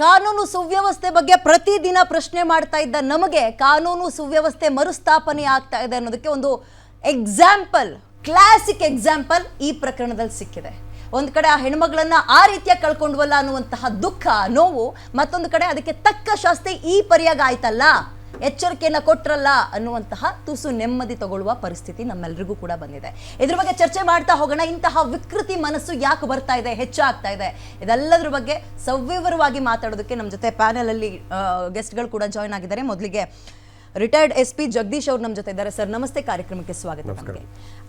ಕಾನೂನು ಸುವ್ಯವಸ್ಥೆ ಬಗ್ಗೆ ಪ್ರತಿದಿನ ಪ್ರಶ್ನೆ ಮಾಡ್ತಾ ಇದ್ದ ನಮಗೆ ಕಾನೂನು ಸುವ್ಯವಸ್ಥೆ ಮರುಸ್ಥಾಪನೆ ಆಗ್ತಾ ಇದೆ ಅನ್ನೋದಕ್ಕೆ ಒಂದು ಎಕ್ಸಾಂಪಲ್, ಕ್ಲಾಸಿಕ್ ಎಕ್ಸಾಂಪಲ್ ಈ ಪ್ರಕರಣದಲ್ಲಿ ಸಿಕ್ಕಿದೆ. ಒಂದು ಕಡೆ ಆ ಹೆಣ್ಮಗಳನ್ನ ಆ ರೀತಿಯಾಗಿ ಕಳ್ಕೊಂಡ್ವಲ್ಲ ಅನ್ನುವಂತಹ ದುಃಖ, ನೋವು, ಮತ್ತೊಂದು ಕಡೆ ಅದಕ್ಕೆ ತಕ್ಕ ಶಾಸ್ತಿ ಈ ಪರಿಯಾಗ ಆಯ್ತಲ್ಲ, ಎಚ್ಚರಿಕೆಯನ್ನ ಕೊಟ್ರಲ್ಲ ಅನ್ನುವಂತಹ ತುಸು ನೆಮ್ಮದಿ ತಗೊಳ್ಳುವ ಪರಿಸ್ಥಿತಿ ನಮ್ಮೆಲ್ಲರಿಗೂ ಕೂಡ ಬಂದಿದೆ. ಇದ್ರ ಬಗ್ಗೆ ಚರ್ಚೆ ಮಾಡ್ತಾ ಹೋಗೋಣ. ಇಂತಹ ವಿಕೃತಿ ಮನಸ್ಸು ಯಾಕೆ ಬರ್ತಾ ಇದೆ, ಹೆಚ್ಚಾಗ್ತಾ ಇದೆ, ಇದೆಲ್ಲದ್ರ ಬಗ್ಗೆ ಸವಿವರವಾಗಿ ಮಾತಾಡೋದಕ್ಕೆ ನಮ್ಮ ಜೊತೆ ಪ್ಯಾನೆಲ್ ಅಲ್ಲಿ ಗೆಸ್ಟ್ಗಳು ಕೂಡ ಜಾಯ್ನ್ ಆಗಿದ್ದಾರೆ. ಮೊದಲಿಗೆ ರಿಟೈರ್ಡ್ SP ಜಗದೀಶ್ ಅವರು ನಮ್ಮ ಜೊತೆ ಇದ್ದಾರೆ. ಸರ್ ನಮಸ್ತೆ, ಕಾರ್ಯಕ್ರಮಕ್ಕೆ ಸ್ವಾಗತ. ನಮಗೆ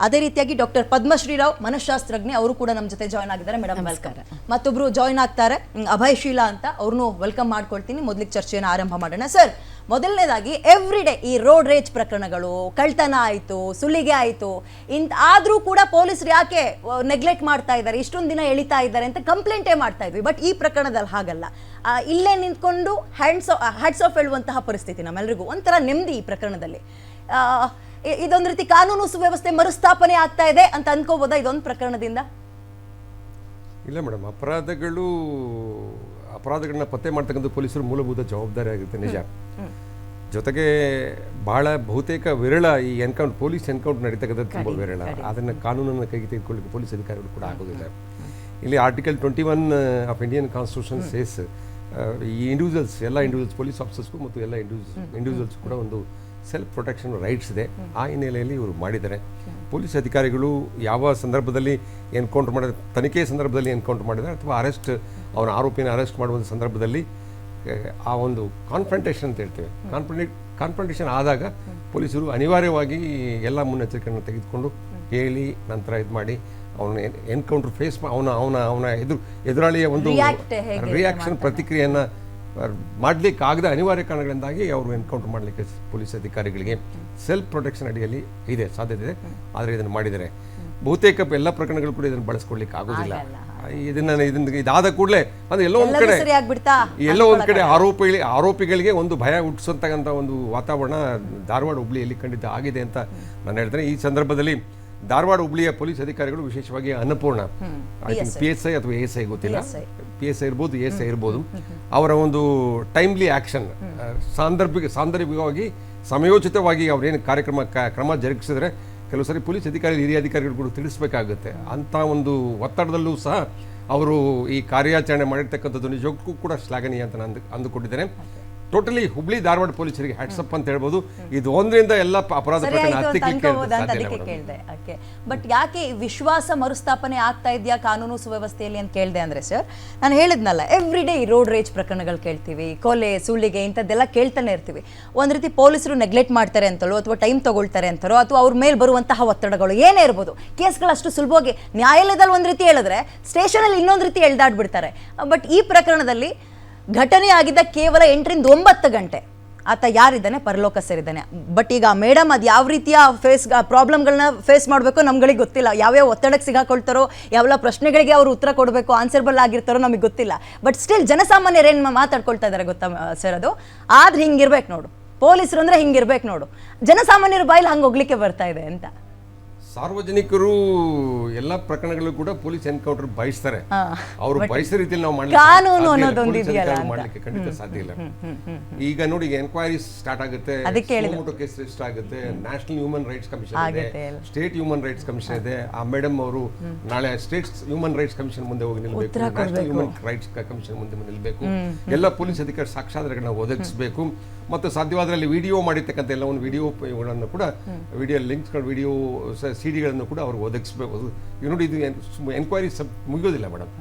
ಅದೇ ರೀತಿಯಾಗಿ ಡಾಕ್ಟರ್ ಪದ್ಮಶ್ರೀರಾವ್, ಮನಃಶಾಸ್ತ್ರಜ್ಞೆ, ಅವರು ಕೂಡ ನಮ್ಮ ಜೊತೆ ಜಾಯ್ನ್ ಆಗಿದ್ದಾರೆ. ಮೇಡಮ್ ನಮಸ್ಕಾರ. ಮತ್ತೊಬ್ರು ಜಾಯ್ನ್ ಆಗ್ತಾರೆ, ಅಭಯ್ ಶೀಲಾ ಅಂತ, ಅವ್ರನ್ನು ವೆಲ್ಕಮ್ ಮಾಡ್ಕೊಳ್ತೀನಿ. ಮೊದಲಿಗೆ ಚರ್ಚೆಯನ್ನು ಆರಂಭ ಮಾಡೋಣ. ಸರ್, ಮೊದಲನೇದಾಗಿ ಎವ್ರಿ ಡೇ ಈ ರೋಡ್ ರೇಜ್ ಪ್ರಕರಣಗಳು, ಕಳ್ತನ ಆಯಿತು, ಸುಲಿಗೆ ಆಯಿತು, ಆದರೂ ಕೂಡ ಪೊಲೀಸರು ಯಾಕೆ ನೆಗ್ಲೆಕ್ಟ್ ಮಾಡ್ತಾ ಇದ್ದಾರೆ, ಇಷ್ಟೊಂದು ದಿನ ಎಳಿತಾ ಇದ್ದಾರೆ ಅಂತ ಕಂಪ್ಲೇಂಟೇ ಮಾಡ್ತಾ ಇದ್ವಿ. ಬಟ್ ಈ ಪ್ರಕರಣದಲ್ಲಿ ಹಾಗಲ್ಲ, ಇಲ್ಲೇ ನಿಂತ್ಕೊಂಡು ಹ್ಯಾಟ್ಸ್ ಆಫ್ ಹೇಳುವಂತಹ ಪರಿಸ್ಥಿತಿ ನಮ್ಮೆಲ್ಲರಿಗೂ. ಒಂಥರ ನೆಮ್ಮದಿ ಈ ಪ್ರಕರಣದಲ್ಲಿ. ಇದೊಂದು ರೀತಿ ಕಾನೂನು ಸುವ್ಯವಸ್ಥೆ ಮರುಸ್ಥಾಪನೆ ಆಗ್ತಾ ಇದೆ ಅಂತ ಅನ್ಕೋಬೋದಾ ಇದೊಂದು ಪ್ರಕರಣದಿಂದ? ಇಲ್ಲ ಮೇಡಮ್, ಅಪರಾಧಗಳನ್ನ ಪತ್ತೆ ಮಾಡ್ತಕ್ಕಂಥ ಪೊಲೀಸರು ಮೂಲಭೂತ ಜವಾಬ್ದಾರಿ ಆಗುತ್ತೆ, ನಿಜ. ಜೊತೆಗೆ ಬಹುತೇಕ ವಿರಳ ಈ ಪೊಲೀಸ್ ಎನ್ಕೌಂಟರ್ ನಡೀತಕ್ಕಂಥದ್ದು ತುಂಬ ವಿರಳ. ಅದನ್ನು ಕಾನೂನನ್ನು ಕೈಗೆ ತೆಗೆದುಕೊಳ್ಳಿಕ್ಕೆ ಪೊಲೀಸ್ ಅಧಿಕಾರಿಗಳು ಕೂಡ ಆಗೋದಿಲ್ಲ. ಇಲ್ಲಿ article 21 of Indian constitution says ಈ ಎಲ್ಲ ಇಂಡಿವಿಜುವಲ್ಸ್ ಪೊಲೀಸ್ ಆಫೀಸರ್ಸ್ಗೂ ಮತ್ತು ಎಲ್ಲ ಇಂಡಿವಿಜುವಲ್ಸ್ ಕೂಡ ಒಂದು ಸೆಲ್ಫ್ ಪ್ರೊಟೆಕ್ಷನ್ ರೈಟ್ಸ್ ಇದೆ. ಆ ಹಿನ್ನೆಲೆಯಲ್ಲಿ ಇವರು ಮಾಡಿದ್ದಾರೆ. ಪೊಲೀಸ್ ಅಧಿಕಾರಿಗಳು ಯಾವ ಸಂದರ್ಭದಲ್ಲಿ ಎನ್ಕೌಂಟರ್ ಮಾಡಿದ, ತನಿಖೆ ಸಂದರ್ಭದಲ್ಲಿ ಎನ್ಕೌಂಟರ್ ಮಾಡಿದ್ದಾರೆ ಅಥವಾ ಅವನ ಆರೋಪಿನ ಅರೆಸ್ಟ್ ಮಾಡುವ ಸಂದರ್ಭದಲ್ಲಿ ಆ ಒಂದು ಕಾನ್ಫ್ರಂಟೇಷನ್ ಅಂತ ಹೇಳ್ತೇವೆ, ಕಾನ್ಫ್ರಂಟೇಷನ್ ಆದಾಗ ಪೊಲೀಸರು ಅನಿವಾರ್ಯವಾಗಿ ಎಲ್ಲ ಮುನ್ನೆಚ್ಚರಿಕೆಯನ್ನು ತೆಗೆದುಕೊಂಡು ಹೇಳಿ ನಂತರ ಇದು ಮಾಡಿ ಅವನ ಎನ್ಕೌಂಟರ್ ಫೇಸ್ ಅವನ ಎದುರಾಳಿಯ ಒಂದು ರಿಯಾಕ್ಷನ್ ಪ್ರತಿಕ್ರಿಯೆಯನ್ನು ಮಾಡಲಿಕ್ಕೆ ಆಗದ ಅನಿವಾರ್ಯ ಕಾರಣಗಳಿಂದಾಗಿ ಅವರು ಎನ್ಕೌಂಟರ್ ಮಾಡಲಿಕ್ಕೆ ಪೊಲೀಸ್ ಅಧಿಕಾರಿಗಳಿಗೆ ಸೆಲ್ಫ್ ಪ್ರೊಟೆಕ್ಷನ್ ಅಡಿಯಲ್ಲಿ ಸಾಧ್ಯತೆ ಇದೆ. ಆದರೆ ಇದನ್ನು ಮಾಡಿದರೆ ಬಹುತೇಕ ಎಲ್ಲ ಪ್ರಕರಣಗಳು ಕೂಡ ಇದನ್ನು ಬಳಸ್ಕೊಳ್ಳಿಕ್ಕೆ ಆಗೋದಿಲ್ಲ. ಇದಾದ ಕೂಡಲೇ ಅದು ಎಲ್ಲೋ ಒಂದು ಕಡೆ ಆರೋಪಿಗಳಿಗೆ ಒಂದು ಭಯ ಹುಟ್ಟಿಸತಕ್ಕಂಥ ಒಂದು ವಾತಾವರಣ ಧಾರವಾಡ ಹುಬ್ಳಿಯಲ್ಲಿ ಖಂಡಿತ ಆಗಿದೆ ಅಂತ ನಾನು ಹೇಳ್ತೇನೆ. ಈ ಸಂದರ್ಭದಲ್ಲಿ ಧಾರವಾಡ ಹುಬ್ಳಿಯ ಪೊಲೀಸ್ ಅಧಿಕಾರಿಗಳು, ವಿಶೇಷವಾಗಿ ಅನ್ನಪೂರ್ಣ, PSI ಅಥವಾ ASI ಗೊತ್ತಿಲ್ಲ, PSI ಇರ್ಬೋದು, ASI ಇರ್ಬೋದು, ಅವರ ಒಂದು ಟೈಮ್ಲಿ ಆಕ್ಷನ್, ಸಾಂದರ್ಭಿಕವಾಗಿ ಸಮಯೋಚಿತವಾಗಿ ಅವರೇನು ಕ್ರಮ ಜರುಗಿಸಿದ್ರೆ ಕೆಲವು ಸರಿ ಪೊಲೀಸ್ ಹಿರಿಯ ಅಧಿಕಾರಿಗಳು ಕೂಡ ತಿಳಿಸಬೇಕಾಗುತ್ತೆ. ಅಂಥ ಒಂದು ಒತ್ತಡದಲ್ಲೂ ಸಹ ಅವರು ಈ ಕಾರ್ಯಾಚರಣೆ ಮಾಡಿರ್ತಕ್ಕಂಥದ್ದು ನಿಜಕ್ಕೂ ಕೂಡ ಶ್ಲಾಘನೀಯ ಅಂತ ನಾನು ಅಂದುಕೊಂಡಿದ್ದೇನೆ. ಟೋಟಲಿ ಹುಬ್ಳಿ ಧಾರವಾಡ ಪೊಲೀಸರಿಗೆ ಹ್ಯಾಟ್ಸಪ್ ಅಂತ ಹೇಳ್ಬೋದು. ಇದು ಒಂದರಿಂದ ಎಲ್ಲ ಅಪರಾಧ ಕೇಳಿದೆ. ಬಟ್ ಯಾಕೆ ವಿಶ್ವಾಸ ಮರುಸ್ಥಾಪನೆ ಆಗ್ತಾ ಇದೆಯಾ ಕಾನೂನು ಸುವ್ಯವಸ್ಥೆಯಲ್ಲಿ ಅಂತ ಕೇಳಿದೆ ಅಂದ್ರೆ, ಸರ್, ನಾನು ಹೇಳಿದ್ನಲ್ಲ, ಎವ್ರಿ ಡೇ ಈ ರೋಡ್ ರೇಜ್ ಪ್ರಕರಣಗಳು ಕೇಳ್ತೀವಿ, ಕೊಲೆ, ಸುಲಿಗೆ, ಇಂಥದ್ದೆಲ್ಲ ಕೇಳ್ತಾನೆ ಇರ್ತೀವಿ. ಒಂದ್ ರೀತಿ ಪೊಲೀಸರು ನೆಗ್ಲೆಕ್ಟ್ ಮಾಡ್ತಾರೆ ಅಂತಲೋ ಅಥವಾ ಟೈಮ್ ತಗೊಳ್ತಾರೆ ಅಂತಾರೋ ಅಥವಾ ಅವ್ರ ಮೇಲೆ ಬರುವಂತಹ ಒತ್ತಡಗಳು ಏನೇ ಇರ್ಬೋದು, ಕೇಸ್ಗಳು ಅಷ್ಟು ಸುಲಭವಾಗಿ ನ್ಯಾಯಾಲಯದಲ್ಲಿ ಒಂದ್ ರೀತಿ ಹೇಳಿದ್ರೆ ಸ್ಟೇಷನ್ ಅಲ್ಲಿ ಇನ್ನೊಂದು ರೀತಿ ಎಳ್ದಾಡ್ಬಿಡ್ತಾರೆ. ಬಟ್ ಈ ಪ್ರಕರಣದಲ್ಲಿ ಘಟನೆ ಆಗಿದ್ದ ಕೇವಲ 8 ರಿಂದ 9 ಗಂಟೆ ಆತ ಯಾರಿದ್ದಾನೆ ಪರಲೋಕ ಸೇರಿದ್ದಾನೆ. ಬಟ್ ಈಗ ಮೇಡಮ್ ಅದು ಯಾವ ರೀತಿಯ ಪ್ರಾಬ್ಲಮ್ಗಳನ್ನ ಫೇಸ್ ಮಾಡಬೇಕು ನಮ್ಗಳಿಗೆ ಗೊತ್ತಿಲ್ಲ. ಯಾವ್ಯಾವ ಒತ್ತಡಕ್ಕೆ ಸಿಗಾಕೊಳ್ತಾರೋ, ಯಾವೆಲ್ಲ ಪ್ರಶ್ನೆಗಳಿಗೆ ಅವರು ಉತ್ತರ ಕೊಡಬೇಕು, ಆನ್ಸರ್ಬಲ್ ಆಗಿರ್ತಾರೋ ನಮಗೆ ಗೊತ್ತಿಲ್ಲ. ಬಟ್ ಸ್ಟಿಲ್ ಜನಸಾಮಾನ್ಯರೇನು ಮಾತಾಡ್ಕೊಳ್ತಾ ಇದ್ದಾರೆ ಗೊತ್ತಾ ಸರ್? ಅದು ಆದ್ರೆ ಹಿಂಗಿರ್ಬೇಕು ನೋಡು, ಪೊಲೀಸರು ಅಂದ್ರೆ ಹಿಂಗಿರ್ಬೇಕು ನೋಡು, ಜನಸಾಮಾನ್ಯರ ಬಾಯಲ್ಲಿ ಹಂಗೆ ಹೋಗ್ಲಿಕ್ಕೆ ಬರ್ತಾ ಇದೆ ಅಂತ. ಸಾರ್ವಜನಿಕರು ಎಲ್ಲ ಪ್ರಕರಣಗಳು ಕೂಡ ಪೊಲೀಸ್ ಎನ್ಕೌಂಟರ್ ಬಯಸ್ತಾರೆ. ಅವರು ಬಯಸೋ ರೀತಿಯಲ್ಲಿ ನಾವು ಮಾಡ್ಲಿಕ್ಕೆ ಖಂಡಿತ ಸಾಧ್ಯ ಇಲ್ಲ. ಈಗ ನೋಡಿ, ಎನ್ಕ್ವೈರಿ ಸ್ಟಾರ್ಟ್ ಆಗುತ್ತೆ, ಕೇಸ್ ರಿಜಿಸ್ಟರ್ ಆಗುತ್ತೆ, ನ್ಯಾಷನಲ್ ಹ್ಯೂಮನ್ ರೈಟ್ಸ್ ಕಮಿಷನ್ ಇದೆ, ಸ್ಟೇಟ್ ಹ್ಯೂಮನ್ ರೈಟ್ಸ್ ಕಮಿಷನ್ ಇದೆ. ಆ ಮೇಡಮ್ ಅವರು ನಾಳೆ ಸ್ಟೇಟ್ ಹ್ಯೂಮನ್ ರೈಟ್ಸ್ ಕಮಿಷನ್ ಮುಂದೆ ಹೋಗಿ ನಿಲ್ಬೇಕು, ನ್ಯಾಷನಲ್ ಹ್ಯೂಮನ್ ರೈಟ್ಸ್ ಕಮಿಷನ್ ಮುಂದೆ ನಿಲ್ಬೇಕು. ಎಲ್ಲ ಪೊಲೀಸ್ ಅಧಿಕಾರಿ ಸಾಕ್ಷ್ಯಾಧಾರಗಳನ್ನ ಒದಗಿಸಬೇಕು ಮತ್ತು ಸಾಧ್ಯವಾದ್ರಲ್ಲಿ ವಿಡಿಯೋ ಮಾಡಿರ್ತಕ್ಕಂಥ ಎಲ್ಲವನ್ನು ವಿಡಿಯೋಗಳನ್ನು ಕೂಡ ವಿಡಿಯೋ ಲಿಂಕ್ಸ್ಗಳು, ವಿಡಿಯೋ ಸಿಡಿಗಳನ್ನು ಕೂಡ ಅವ್ರಿಗೆ ಒದಗಿಸಬೇಕು. ನೋಡಿ, ಇದು ಎನ್ಕ್ವೈರಿ ಮುಗಿಯೋದಿಲ್ಲ ಮೇಡಮ್.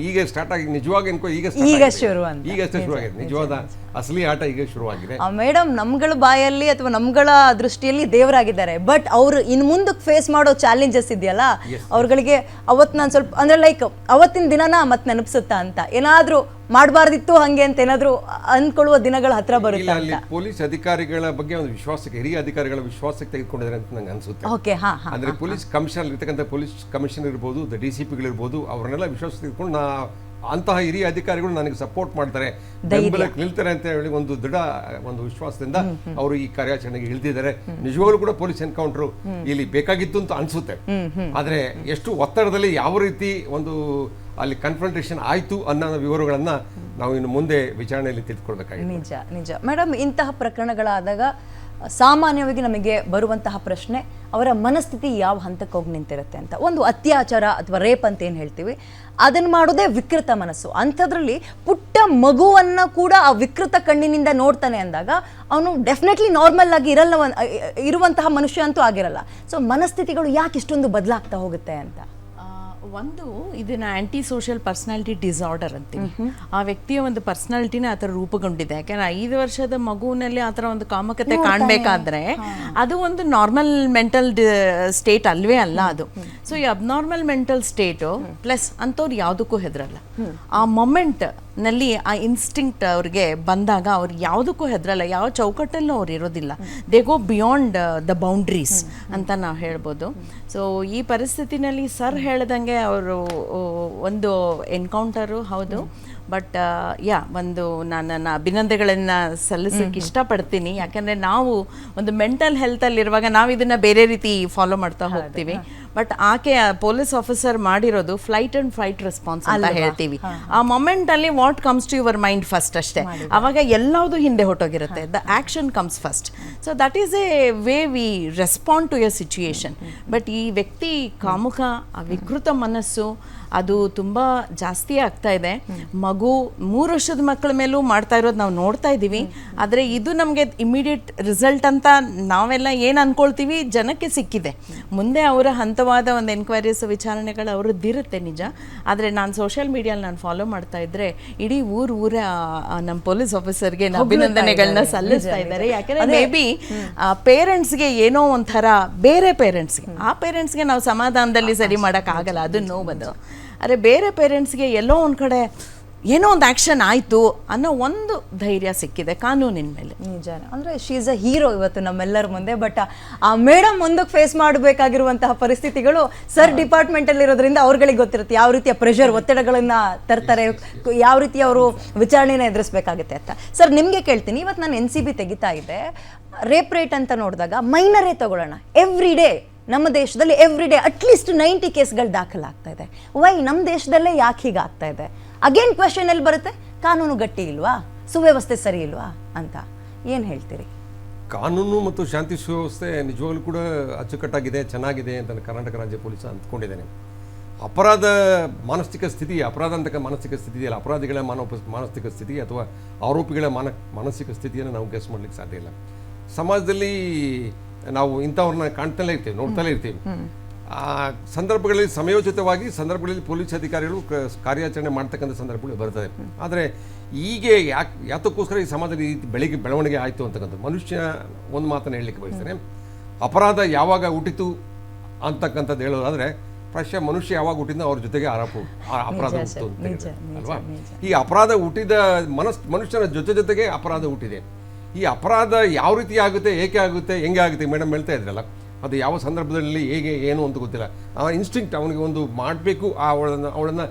ಈಗ ಸ್ಟಾರ್ಟ್ ಆಗಿ ನಿಜವಾಗಿ ಈಗಷ್ಟೇ ಶುರುವಾಗಿದೆ. ನಿಜವಾದ ಅಸಲಿ ಆಟ ಈಗ ಶುರುವಾಗಿದೆ. ಮೇಡಮ್ ನಮ್ಗಳ ಬಾಯಲ್ಲಿ ಅಥವಾ ನಮ್ಗಳ ದೃಷ್ಟಿಯಲ್ಲಿ ದೇವರಾಗಿದ್ದಾರೆ. ಬಟ್ ಅವ್ರು ಇನ್ ಮುಂದಕ್ಕೆ ಫೇಸ್ ಮಾಡೋ ಚಾಲೆಂಜಸ್ ಇದೆಯಲ್ಲ, ಅವ್ರಗಳಿಗೆ ಅವತ್ತು ನಾನು ಸ್ವಲ್ಪ ಅಂದ್ರೆ ಲೈಕ್ ಅವತ್ತಿನ ದಿನನ ಮತ್ತೆ ನೆನಪಿಸುತ್ತಾ ಅಂತ, ಏನಾದ್ರೂ ಮಾಡಬಾರ್ದಿತ್ತು ಹಂಗೆ ಅಂತ ಏನಾದ್ರು ಅನ್ಕೊಳ್ಳುವ ದಿನಗಳ ಹತ್ರ ಬರುತ್ತೆ. ಅಲ್ಲಿ ಪೊಲೀಸ್ ಅಧಿಕಾರಿಗಳ ಬಗ್ಗೆ ಒಂದು ವಿಶ್ವಾಸಕ್ಕೆ, ಹಿರಿಯ ಅಧಿಕಾರಿಗಳ ವಿಶ್ವಾಸಕ್ಕೆ ತೆಗೆದುಕೊಂಡಿದ್ದಾರೆ ಅಂತ ನಂಗೆ ಅನ್ಸುತ್ತೆ. ಅಂದ್ರೆ ಪೊಲೀಸ್ ಕಮಿಷನರ್ ಇರ್ತಕ್ಕಂಥ ಪೊಲೀಸ್ ಕಮಿಷನರ್ ಇರ್ಬೋದು, DCPಗಳಿರ್ಬೋದು, ಅವ್ರನ್ನೆಲ್ಲ ವಿಶ್ವಾಸ ತೆಗೆದುಕೊಂಡು ಅಂತಹ ಹಿರಿಯ ಅಧಿಕಾರಿಗಳು ನನಗೆ ಸಪೋರ್ಟ್ ಮಾಡ್ತಾರೆ, ಬೆಂಬಲಕ್ಕೆ ನಿಲ್ತಾರೆ ಅಂತ ಹೇಳಿ ಒಂದು ದೃಢ ಒಂದು ವಿಶ್ವಾಸದಿಂದ ಅವರು ಈ ಕಾರ್ಯಾಚರಣೆಗೆ ಇಳಿದಿದ್ದಾರೆ. ನಿಜವಾಗ್ಲೂ ಕೂಡ ಪೊಲೀಸ್ ಎನ್ಕೌಂಟರ್ ಇಲ್ಲಿ ಬೇಕಾಗಿತ್ತು ಅಂತ ಅನ್ಸುತ್ತೆ. ಆದ್ರೆ ಎಷ್ಟು ಒತ್ತಡದಲ್ಲಿ ಯಾವ ರೀತಿ ಒಂದು ಅಲ್ಲಿ ಕನ್ಫ್ರಂಟೇಷನ್ ಆಯ್ತು ಅನ್ನೋ ವಿವರಗಳನ್ನ ನಾವು ಇನ್ನು ಮುಂದೆ ವಿಚಾರಣೆಯಲ್ಲಿ ತಿಳ್ಕೊಳ್ಬೇಕಾಗಿದೆ. ನಿಜ ನಿಜ ಮೇಡಮ್, ಇಂತಹ ಪ್ರಕರಣಗಳಾದಾಗ ಸಾಮಾನ್ಯವಾಗಿ ನಮಗೆ ಬರುವಂತಹ ಪ್ರಶ್ನೆ ಅವರ ಮನಸ್ಥಿತಿ ಯಾವ ಹಂತಕ್ಕೆ ಹೋಗಿ ನಿಂತಿರುತ್ತೆ ಅಂತ. ಒಂದು ಅತ್ಯಾಚಾರ ಅಥವಾ ರೇಪ್ ಅಂತ ಏನು ಹೇಳ್ತೀವಿ, ಅದನ್ನು ಮಾಡೋದೇ ವಿಕೃತ ಮನಸ್ಸು. ಅಂಥದ್ರಲ್ಲಿ ಪುಟ್ಟ ಮಗುವನ್ನು ಕೂಡ ಆ ವಿಕೃತ ಕಣ್ಣಿನಿಂದ ನೋಡ್ತಾನೆ ಅಂದಾಗ ಅವನು ಡೆಫಿನೆಟ್ಲಿ ನಾರ್ಮಲ್ ಆಗಿ ಇರುವಂತಹ ಮನುಷ್ಯ ಅಂತೂ ಆಗಿರಲ್ಲ. ಸೊ ಮನಸ್ಥಿತಿಗಳು ಯಾಕೆ ಇಷ್ಟೊಂದು ಬದಲಾಗ್ತಾ ಹೋಗುತ್ತೆ ಅಂತ. ಒಂದು ಇದನ್ನ ಆಂಟಿ ಸೋಷಿಯಲ್ ಪರ್ಸನಾಲಿಟಿ ಡಿಸಾರ್ಡರ್ ಅಂತೀವಿ. ಆ ವ್ಯಕ್ತಿಯ ಒಂದು ಪರ್ಸನಾಲಿಟಿನೇ ಆ ಥರ ರೂಪುಗೊಂಡಿದೆ. ಯಾಕಂದ್ರೆ 5 ವರ್ಷದ ಮಗುವಿನಲ್ಲಿ ಆ ಥರ ಒಂದು ಕಾಮಕತೆ ಕಾಣಬೇಕಾದ್ರೆ ಅದು ಒಂದು ನಾರ್ಮಲ್ ಮೆಂಟಲ್ ಸ್ಟೇಟ್ ಅಲ್ವೇ ಅಲ್ಲ ಅದು. ಸೊ ಈ ಅಬ್ನಾರ್ಮಲ್ ಮೆಂಟಲ್ ಸ್ಟೇಟು ಪ್ಲಸ್ ಅಂಥವ್ರು ಯಾವುದಕ್ಕೂ ಹೆದರಲ್ಲ. ಆ ಮೊಮೆಂಟ್ ನಲ್ಲಿ ಆ ಇನ್ಸ್ಟಿಂಕ್ಟ್ ಅವ್ರಿಗೆ ಬಂದಾಗ ಅವ್ರು ಯಾವುದಕ್ಕೂ ಹೆದರಲ್ಲ, ಯಾವ ಚೌಕಟ್ಟಲ್ಲೂ ಅವ್ರು ಇರೋದಿಲ್ಲ. They go beyond the boundaries ಅಂತ ನಾವು ಹೇಳ್ಬೋದು. ಸೊ ಈ ಪರಿಸ್ಥಿತಿನಲ್ಲಿ ಸರ್ ಹೇಳ್ದಂಗೆ ಅವರು ಒಂದು ಎನ್ಕೌಂಟರು ಹೌದು, ಬಟ್ ಒಂದು ನನ್ನ ಅಭಿನಂದನೆಗಳನ್ನು ಸಲ್ಲಿಸೋಕ್ಕೆ ಇಷ್ಟಪಡ್ತೀನಿ. ಯಾಕಂದರೆ ನಾವು ಒಂದು ಮೆಂಟಲ್ ಹೆಲ್ತಲ್ಲಿರುವಾಗ ನಾವು ಇದನ್ನು ಬೇರೆ ರೀತಿ ಫಾಲೋ ಮಾಡ್ತಾ ಹೋಗ್ತೀವಿ. ಬಟ್ ಆಕೆ ಪೊಲೀಸ್ ಆಫೀಸರ್ ಮಾಡಿರೋದು ಫ್ಲೈಟ್ ಅಂಡ್ ಫೈಟ್ ರೆಸ್ಪಾನ್ಸ್ ಅಂತ ಹೇಳ್ತೀವಿ. ಆ ಮೊಮೆಂಟಲ್ಲಿ what comes to your mind first ಅಷ್ಟೇ. ಆವಾಗ ಎಲ್ಲವುದು ಹಿಂದೆ ಹೊಟ್ಟೋಗಿರುತ್ತೆ. The action comes first. So that is a way we respond to your situation. But ಈ ವ್ಯಕ್ತಿ ಕಾಮುಕ, ಆ ವಿಕೃತ ಮನಸ್ಸು ಅದು ತುಂಬ ಜಾಸ್ತಿ ಆಗ್ತಾ ಇದೆ. ಮಗು 3 ವರ್ಷದ ಮಕ್ಕಳ ಮೇಲೂ ಮಾಡ್ತಾ ಇರೋದು ನಾವು ನೋಡ್ತಾ ಇದ್ದೀವಿ. ಆದರೆ ಇದು ನಮಗೆ ಇಮಿಡಿಯೇಟ್ ರಿಸಲ್ಟ್ ಅಂತ ನಾವೆಲ್ಲ ಏನು ಅಂದ್ಕೊಳ್ತೀವಿ, ಜನಕ್ಕೆ ಸಿಕ್ಕಿದೆ. ಮುಂದೆ ಅವರ ಹಂತವಾದ ಒಂದು ಎನ್ಕ್ವೈರೀಸ್ ವಿಚಾರಣೆಗಳು ಅವ್ರದ್ದಿರುತ್ತೆ ನಿಜ. ಆದರೆ ನಾನು ಸೋಷಿಯಲ್ ಮೀಡಿಯಲ್ಲಿ ನಾನು ಫಾಲೋ ಮಾಡ್ತಾ ಇದ್ರೆ ಇಡೀ ಊರ ನಮ್ಮ ಪೊಲೀಸ್ ಆಫೀಸರ್ಗೆ ಅಭಿನಂದನೆಗಳನ್ನ ಸಲ್ಲಿಸ್ತಾ ಇದ್ದಾರೆ. ಯಾಕಂದರೆ ಮೇ ಬಿ ಪೇರೆಂಟ್ಸ್ಗೆ ಏನೋ ಒಂಥರ, ಬೇರೆ ಪೇರೆಂಟ್ಸ್ಗೆ, ಆ ಪೇರೆಂಟ್ಸ್ಗೆ ನಾವು ಸಮಾಧಾನದಲ್ಲಿ ಸರಿ ಮಾಡೋಕ್ಕಾಗಲ್ಲ, ಅದು ನೋವುದು. ಆದರೆ ಬೇರೆ ಪೇರೆಂಟ್ಸ್ಗೆ ಎಲ್ಲೋ ಒಂದು ಕಡೆ ಏನೋ ಒಂದು ಆ್ಯಕ್ಷನ್ ಆಯಿತು ಅನ್ನೋ ಒಂದು ಧೈರ್ಯ ಸಿಕ್ಕಿದೆ ಕಾನೂನಿನ ಮೇಲೆ. ನಿಜ, ಅಂದರೆ ಶಿ ಈಸ್ ಅ ಹೀರೋ ಇವತ್ತು ನಮ್ಮೆಲ್ಲರ ಮುಂದೆ. ಬಟ್ ಆ ಮೇಡಮ್ ಮುಂದಕ್ಕೆ ಫೇಸ್ ಮಾಡಬೇಕಾಗಿರುವಂತಹ ಪರಿಸ್ಥಿತಿಗಳು ಸರ್ ಡಿಪಾರ್ಟ್ಮೆಂಟಲ್ಲಿ ಇರೋದ್ರಿಂದ ಅವ್ರುಗಳಿಗೆ ಗೊತ್ತಿರುತ್ತೆ ಯಾವ ರೀತಿಯ ಪ್ರೆಷರ್, ಒತ್ತಡಗಳನ್ನು ತರ್ತಾರೆ, ಯಾವ ರೀತಿ ಅವರು ವಿಚಾರಣೆನ ಎದುರಿಸಬೇಕಾಗುತ್ತೆ ಅಂತ. ಸರ್ ನಿಮಗೆ ಕೇಳ್ತೀನಿ, ಇವತ್ತು ನಾನು NCB ತೆಗಿತಾ ಇದ್ದೆ. ರೇಪ್ ರೇಟ್ ಅಂತ ನೋಡಿದಾಗ ಮೈನರೇ ತಗೊಳ್ಳೋಣ, ಎವ್ರಿ ಡೇ ನಮ್ಮ ದೇಶದಲ್ಲಿ ಎವ್ರಿ ಡೇ ಅಟ್ಲೀಸ್ಟ್ 90 ಕೇಸ್ಗಳು ದಾಖಲಾಗ್ತಾ ಇದೆ. ವೈ ನಮ್ಮ ದೇಶದಲ್ಲೇ ಯಾಕೆ ಹೀಗಾಗ್ತಾ ಇದೆ? ಅಗೇನ್ ಕ್ವೆಶನ್ ಎಲ್ಲಿ ಬರುತ್ತೆ, ಕಾನೂನು ಗಟ್ಟಿ ಇಲ್ವಾ, ಸುವ್ಯವಸ್ಥೆ ಸರಿ ಇಲ್ವಾ ಅಂತ ಏನು ಹೇಳ್ತೀರಿ? ಕಾನೂನು ಮತ್ತು ಶಾಂತಿ ಸುವ್ಯವಸ್ಥೆ ನಿಜವಾಗ್ಲೂ ಕೂಡ ಅಚ್ಚುಕಟ್ಟಾಗಿದೆ, ಚೆನ್ನಾಗಿದೆ ಅಂತ ಕರ್ನಾಟಕ ರಾಜ್ಯ ಪೊಲೀಸ್ ಅಂದ್ಕೊಂಡಿದ್ದೇನೆ. ಅಪರಾಧ ಮಾನಸಿಕ ಸ್ಥಿತಿ, ಅಪರಾಧ ಅಂತ ಮಾನಸಿಕ ಸ್ಥಿತಿ ಇದೆಯಲ್ಲ, ಅಪರಾಧಿಗಳ ಮಾನಸಿಕ ಸ್ಥಿತಿ ಅಥವಾ ಆರೋಪಿಗಳ ಮಾನಸಿಕ ಸ್ಥಿತಿಯನ್ನು ನಾವು ಗೆಸ್ ಮಾಡ್ಲಿಕ್ಕೆ ಸಾಧ್ಯ ಇಲ್ಲ. ಸಮಾಜದಲ್ಲಿ ನಾವು ಇಂಥವ್ರನ್ನ ಕಾಣ್ತಲೇ ಇರ್ತೀವಿ, ನೋಡ್ತಲೇ ಇರ್ತೀವಿ. ಆ ಸಂದರ್ಭಗಳಲ್ಲಿ ಸಮಯೋಚಿತವಾಗಿ ಸಂದರ್ಭಗಳಲ್ಲಿ ಪೊಲೀಸ್ ಅಧಿಕಾರಿಗಳು ಕಾರ್ಯಾಚರಣೆ ಮಾಡ್ತಕ್ಕಂಥ ಸಂದರ್ಭಗಳು ಬರ್ತದೆ. ಆದರೆ ಹೀಗೆ ಯಾತಕ್ಕೋಸ್ಕರ ಈ ಸಮಾಜದಲ್ಲಿ ಬೆಳವಣಿಗೆ ಆಯಿತು ಅಂತಕ್ಕಂಥ ಮನುಷ್ಯ ಒಂದು ಮಾತನ್ನು ಹೇಳಲಿಕ್ಕೆ ಬಯಸ್ತೇನೆ. ಅಪರಾಧ ಯಾವಾಗ ಹುಟ್ಟಿತು ಅಂತಕ್ಕಂಥದ್ದು ಹೇಳೋದಾದರೆ ಪ್ರಾಯಶಃ ಮನುಷ್ಯ ಯಾವಾಗ ಹುಟ್ಟಿದ ಅವ್ರ ಜೊತೆಗೆ ಅಪರಾಧ ಹುಟ್ಟಿತು ಅಂತ ಅಲ್ವಾ. ಈ ಅಪರಾಧ ಹುಟ್ಟಿದ ಮನುಷ್ಯನ ಜೊತೆಗೆ ಅಪರಾಧ ಹುಟ್ಟಿದೆ. ಈ ಅಪರಾಧ ಯಾವ ರೀತಿ ಆಗುತ್ತೆ, ಏಕೆ ಆಗುತ್ತೆ, ಹೆಂಗೆ ಆಗುತ್ತೆ, ಮೇಡಮ್ ಹೇಳ್ತಾ ಇದ್ರಲ್ಲ, ಅದು ಯಾವ ಸಂದರ್ಭದಲ್ಲಿ ಹೇಗೆ ಏನು ಅಂತ ಗೊತ್ತಿಲ್ಲ. ಆ ಇನ್ಸ್ಟಿಂಕ್ಟ್ ಅವನಿಗೆ ಒಂದು ಮಾಡಬೇಕು, ಅವಳನ್ನು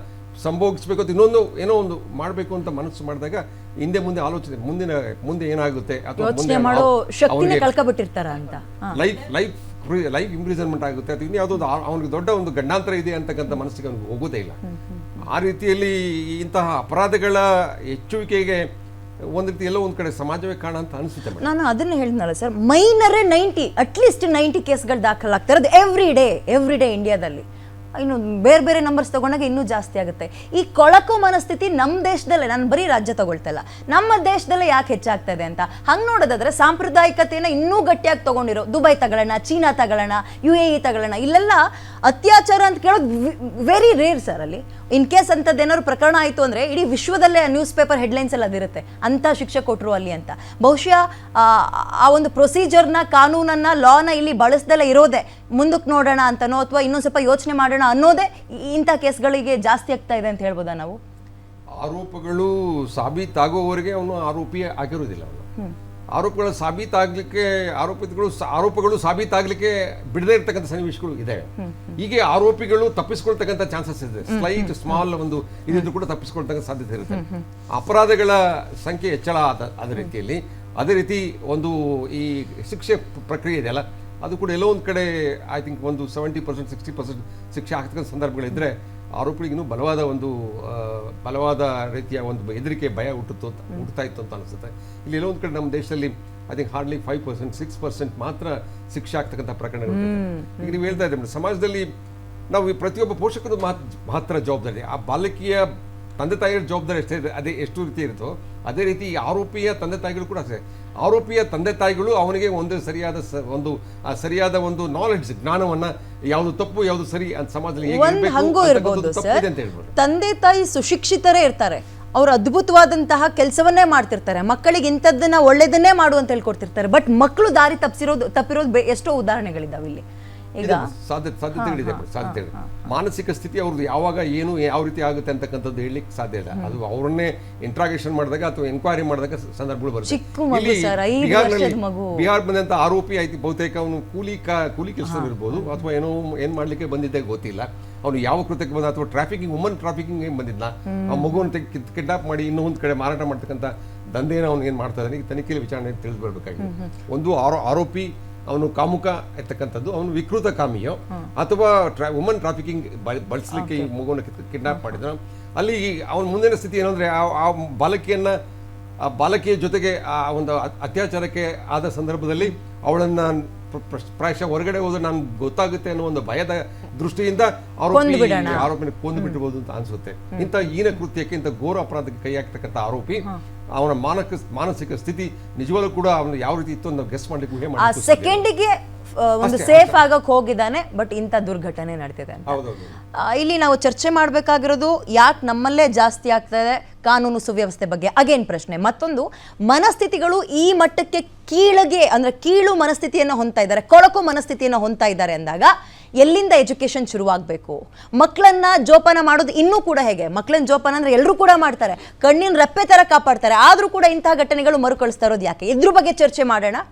ಸಂಭೋಗಿಸ್ಬೇಕು ಅಂತ ಇನ್ನೊಂದು ಏನೋ ಒಂದು ಮಾಡಬೇಕು ಅಂತ ಮನಸ್ಸು ಮಾಡಿದಾಗ ಹಿಂದೆ ಮುಂದೆ ಆಲೋಚನೆ, ಮುಂದೆ ಏನಾಗುತ್ತೆ ಅಥವಾ ಲೈಫ್ ಇಂಪ್ರಿಸನ್ಮೆಂಟ್ ಆಗುತ್ತೆ ಅಥವಾ ಇನ್ಯಾವುದೋ ಅವನಿಗೆ ದೊಡ್ಡ ಒಂದು ಗಂಡಾಂತರ ಇದೆ ಅಂತಕ್ಕಂಥ ಮನಸ್ಸಿಗೆ ಅವನಿಗೆ ಹೋಗೋದೇ ಇಲ್ಲ. ಆ ರೀತಿಯಲ್ಲಿ ಇಂತಹ ಅಪರಾಧಗಳ ಹೆಚ್ಚುವಿಕೆಗೆ ಒಂದು ರೀತಿ ಎಲ್ಲೋ ಒಂದು ಕಡೆ ಸಮಾಜವೇ ಕಾರಣ ಅಂತ ಅನಿಸುತ್ತೆ. ನಾನು ಅದನ್ನ ಹೇಳಿದ್ನಲ್ಲ ಸರ್, ಮೈನರೇ 90 ಅಟ್ಲೀಸ್ಟ್ 90 ಕೇಸ್ಗಳು ದಾಖಲಾಗ್ತಾ ಇರೋದು ಎವ್ರಿ ಡೇ ಇಂಡಿಯಾದಲ್ಲಿ. ಇನ್ನು ಬೇರೆ ಬೇರೆ ನಂಬರ್ಸ್ ತಗೊಂಡಾಗ ಇನ್ನೂ ಜಾಸ್ತಿ ಆಗುತ್ತೆ. ಈ ಕೊಳಕು ಮನಸ್ಥಿತಿ ನಮ್ಮ ದೇಶದಲ್ಲೇ, ನಾನು ಬರೀ ರಾಜ್ಯ ತಗೊಳ್ತಾ ಇಲ್ಲ, ನಮ್ಮ ದೇಶದಲ್ಲೇ ಯಾಕೆ ಹೆಚ್ಚಾಗ್ತಾ ಇದೆ ಅಂತ ಹಂಗೆ ನೋಡೋದಾದ್ರೆ ಸಾಂಪ್ರದಾಯಿಕತೆಯನ್ನು ಇನ್ನೂ ಗಟ್ಟಿಯಾಗಿ ತಗೊಂಡಿರೋ ದುಬೈ ತಗೊಳ್ಳೋಣ, ಚೀನಾ ತಗೊಳ್ಳೋಣ, UAE ತಗೊಳ್ಳೋಣ, ಇಲ್ಲೆಲ್ಲ ಅತ್ಯಾಚಾರ ಅಂತ ಕೇಳೋದು ವೆರಿ ರೇರ್ ಸರ್. ಅಲ್ಲಿ ಇನ್ ಕೇಸ್ ಅಂಥದ್ದು ಏನಾದ್ರು ಪ್ರಕರಣ ಆಯಿತು ಅಂದರೆ ಇಡೀ ವಿಶ್ವದಲ್ಲೇ ನ್ಯೂಸ್ ಪೇಪರ್ ಹೆಡ್ಲೈನ್ಸ್ ಎಲ್ಲ ಅದಿರುತ್ತೆ, ಅಂಥ ಶಿಕ್ಷೆ ಕೊಟ್ಟರು ಅಲ್ಲಿ ಅಂತ. ಬಹುಶಃ ಆ ಒಂದು ಪ್ರೊಸೀಜರ್ನ, ಕಾನೂನನ್ನು, ಲಾನ ಇಲ್ಲಿ ಬಳಸ್ದಲ್ಲೇ ಇರೋದೆ ಮುಂದಕ್ಕೆ ನೋಡೋಣ ಅಂತನೋ ಅಥವಾ ಇನ್ನೊಂದು ಸ್ವಲ್ಪ ಯೋಚನೆ ಮಾಡೋಣ ಅನ್ನೋದೇ ಇಂಥ ಕೇಸ್ಗಳಿಗೆ ಜಾಸ್ತಿ ಆಗ್ತಾ ಇದೆ ಅಂತ ಹೇಳ್ಬೋದಾ ನಾವು? ಆರೋಪಗಳು ಸಾಬೀತಾಗುವವರೆಗೆ ಅವನು ಆರೋಪಿ ಆಗಿರೋದಿಲ್ಲ. ಅವನು ಆರೋಪಗಳು ಸಾಬೀತಾಗಲಿಕ್ಕೆ ಬಿಡದೇ ಇರ್ತಕ್ಕಂಥ ಸನ್ನಿವೇಶಗಳು ಇದೆ. ಹೀಗೆ ಆರೋಪಿಗಳು ತಪ್ಪಿಸ್ಕೊಳ್ತಕ್ಕಂಥ ಚಾನ್ಸಸ್ ಇದೆ. ಸ್ಮಾಲ್ ಒಂದು ಇದಿದ್ರು ಕೂಡ ತಪ್ಪಿಸ್ಕೊಳ್ತಕ್ಕಂಥ ಸಾಧ್ಯತೆ ಇರುತ್ತೆ. ಅಪರಾಧಗಳ ಸಂಖ್ಯೆ ಹೆಚ್ಚಳ ಅದೇ ರೀತಿಯಲ್ಲಿ, ಅದೇ ರೀತಿ ಒಂದು ಈ ಶಿಕ್ಷೆ ಪ್ರಕ್ರಿಯೆ ಇದೆಯಲ್ಲ, ಅದು ಕೂಡ ಎಲ್ಲೋ ಒಂದು ಕಡೆ ಐ ಥಿಂಕ್ ಒಂದು 70% 60% ಶಿಕ್ಷೆ ಆಗ್ತಕ್ಕಂಥ ಸಂದರ್ಭಗಳಿದ್ದರೆ ಆರೋಪಿಗಳಿಗೂ ಬಲವಾದ ರೀತಿಯ ಒಂದು ಹೆದರಿಕೆ ಭಯ ಹುಟ್ಟುತ್ತಾ ಇತ್ತು ಅಂತ ಅನಿಸುತ್ತೆ. ಇಲ್ಲಿ ಎಲ್ಲೋ ಒಂದು ಕಡೆ ನಮ್ಮ ದೇಶದಲ್ಲಿ ಐ ಥಿಂಕ್ ಹಾರ್ಡ್ಲಿ 5%, 6% ಮಾತ್ರ ಶಿಕ್ಷೆ ಆಗ್ತಕ್ಕಂಥ ಪ್ರಕರಣಗಳು. ಈಗ ನೀವು ಹೇಳ್ತಾ ಇದ್ದೀರಿ ಸಮಾಜದಲ್ಲಿ ನಾವು ಪ್ರತಿಯೊಬ್ಬ ಪೋಷಕರು ಮಾತ್ರ ಜವಾಬ್ದಾರಿ, ಆ ಬಾಲಕಿಯ ತಂದೆ ತಾಯಿಗಳ ಜವಾಬ್ದಾರಿ ಎಷ್ಟು ರೀತಿ ಇರುತ್ತೋ ಅದೇ ರೀತಿ ಆರೋಪಿಯ ತಂದೆ ತಾಯಿಗಳು ಕೂಡ ಅಷ್ಟೇ. ಆರೋಪಿಯ ತಂದೆ ತಾಯಿಗಳು ಅವನಿಗೆ ಒಂದು ಸರಿಯಾದ ಒಂದು ನಾಲೆಡ್ಜ್, ಜ್ಞಾನವನ್ನ ಯಾವುದು ತಪ್ಪು ಯಾವುದು ಸರಿ ಅಂತ ಸಮಾಜದಲ್ಲಿ ಹಂಗೂ ಇರಬಹುದು ಸರ್. ತಂದೆ ತಾಯಿ ಸುಶಿಕ್ಷಿತರೇ ಇರ್ತಾರೆ, ಅವ್ರು ಅದ್ಭುತವಾದಂತಹ ಕೆಲಸವನ್ನೇ ಮಾಡ್ತಿರ್ತಾರೆ, ಮಕ್ಕಳಿಗೆ ಇಂಥದ್ದನ್ನ ಒಳ್ಳೇದನ್ನೇ ಮಾಡು ಅಂತ ಹೇಳ್ಕೊಡ್ತಿರ್ತಾರೆ. ಬಟ್ ಮಕ್ಕಳು ದಾರಿ ತಪ್ಪಿರೋದು ಎಷ್ಟೋ ಉದಾಹರಣೆಗಳಿದಾವೆ ಇಲ್ಲಿ. ಈಗ ಸಾಧ್ಯತೆಗಳಿದೆ. ಮಾನಸಿಕ ಸ್ಥಿತಿ ಅವ್ರದ್ದು ಯಾವಾಗ ಏನು ಯಾವ ರೀತಿ ಆಗುತ್ತೆ ಅಂತಕ್ಕಂಥದ್ದು ಹೇಳಲಿಕ್ಕೆ ಸಾಧ್ಯ ಇಲ್ಲ. ಅದು ಅವರನ್ನೇ ಇಂಟ್ರಾಗೇಷನ್ ಮಾಡಿದಾಗ ಅಥವಾ ಎನ್ಕ್ವೈರಿ ಮಾಡಿದಾಗ ಸಂದರ್ಭಗಳು ಬರುತ್ತೆ. ಬಿಹಾರ್ ಬಂದಂತ ಆರೋಪಿ ಆಯ್ತು, ಬಹುತೇಕ ಅವನು ಕೂಲಿ ಕೆಲಸದಲ್ಲಿರ್ಬೋದು ಅಥವಾ ಏನ್ ಮಾಡ್ಲಿಕ್ಕೆ ಬಂದಿದ್ದೆ ಗೊತ್ತಿಲ್ಲ. ಅವನು ಯಾವ ಕೃತ್ಯಕ್ಕೆ ಬಂದ ಅಥವಾ ವುಮನ್ ಟ್ರಾಫಿಕಿಂಗ್ ಏನ್ ಬಂದಿದ್ದ, ಆ ಮಗುವನ್ನು ಕಿಡ್ನಾಪ್ ಮಾಡಿ ಇನ್ನೊಂದು ಕಡೆ ಮಾರಾಟ ಮಾಡ್ತಕ್ಕಂಥ ದಂಧೆನ ಅವ್ನು ಏನ್ ಮಾಡ್ತಾ ಇದ್ದಾನೆ ತನಿಖೆಯಲ್ಲಿ ವಿಚಾರಣೆ ತಿಳಿಸ್ಬರ್ಬೇಕಾಗಿದೆ. ಒಂದು ಆರೋಪಿ ಅವನು ಕಾಮುಕ ಇರ್ತಕ್ಕಂಥದ್ದು, ಅವನು ವಿಕೃತ ಕಾಮಿಯೋ ಅಥವಾ ವುಮನ್ ಟ್ರಾಫಿಕಿಂಗ್ ಬಳಸಲಿಕ್ಕೆ ಈ ಮಗುವನ್ನು ಕಿಡ್ನಾಪ್ ಮಾಡಿದ, ಅಲ್ಲಿ ಅವನ ಮುಂದಿನ ಸ್ಥಿತಿ ಏನಂದ್ರೆ ಆ ಬಾಲಕಿಯ ಜೊತೆಗೆ ಆ ಒಂದು ಅತ್ಯಾಚಾರಕ್ಕೆ ಆದ ಸಂದರ್ಭದಲ್ಲಿ ಅವಳನ್ನ ಪ್ರಾಯಶಃ ಹೊರಗಡೆ ಹೋದ್ರೆ ನಾನು ಗೊತ್ತಾಗುತ್ತೆ ಅನ್ನೋ ಒಂದು ಭಯದ ದೃಷ್ಟಿಯಿಂದ ಆರೋಪಿನ ಕೊಂದು ಬಿಟ್ಟಿರ್ಬೋದು ಅಂತ ಅನ್ಸುತ್ತೆ. ಇಂಥ ಹೀನ ಕೃತ್ಯಕ್ಕೆ, ಇಂಥ ಘೋರ ಅಪರಾಧಕ್ಕೆ ಕೈ ಹಾಕ್ತಕ್ಕಂಥ ಆರೋಪಿ ಅವನ ಮಾನಸಿಕ ಸ್ಥಿತಿ ನಿಜವಾಗ್ಲೂ ಕೂಡ ಅವನು ಯಾವ ರೀತಿ ಇತ್ತು ಅಂತ ಗೆಸ್ ಮಾಡ್ಲಿಕ್ಕೆ ಆ ಸೆಕೆಂಡಿಗೆ ಒಂದು ಸೇಫ್ ಆಗಕ್ ಹೋಗಿದ್ದಾನೆ, ಬಟ್ ಇಂಥ ದುರ್ಘಟನೆ ನಡೆದಿದೆ ಅಂತ. ಇಲ್ಲಿ ನಾವು ಚರ್ಚೆ ಮಾಡಬೇಕಾಗಿರೋದು ಯಾಕೆ ನಮ್ಮಲ್ಲೇ ಜಾಸ್ತಿ ಆಗ್ತದೆ ಕಾನೂನು ಸುವ್ಯವಸ್ಥೆ ಬಗ್ಗೆ. ಅಗೇನ್ ಪ್ರಶ್ನೆ ಮತ್ತೊಂದು, ಮನಸ್ಥಿತಿಗಳು ಈ ಮಟ್ಟಕ್ಕೆ ಕೀಳು ಮನಸ್ಥಿತಿಯನ್ನು ಹೊಂದ್ತಾ ಇದ್ದಾರೆ, ಕೊಳಕು ಮನಸ್ಥಿತಿಯನ್ನು ಹೊಂದ್ತಾ ಇದ್ದಾರೆ ಅಂದಾಗ ಎಲ್ಲಿಂದ ಎಜುಕೇಶನ್ ಶುರುವಾಗಬೇಕು? ಮಕ್ಕಳನ್ನ ಜೋಪಾನ ಮಾಡೋದು ಇನ್ನೂ ಕೂಡ ಹೇಗೆ? ಮಕ್ಕಳನ್ನ ಜೋಪಾನ ಅಂದ್ರೆ ಎಲ್ಲರೂ ಕೂಡ ಮಾಡ್ತಾರೆ, ಕಣ್ಣಿನ ರೆಪ್ಪೆ ತರ ಕಾಪಾಡ್ತಾರೆ, ಆದ್ರೂ ಕೂಡ ಇಂತಹ ಘಟನೆಗಳು ಮರುಕಳಿಸ್ತಾ ಇರೋದು ಯಾಕೆ? ಇದ್ರ ಬಗ್ಗೆ ಚರ್ಚೆ ಮಾಡೋಣ.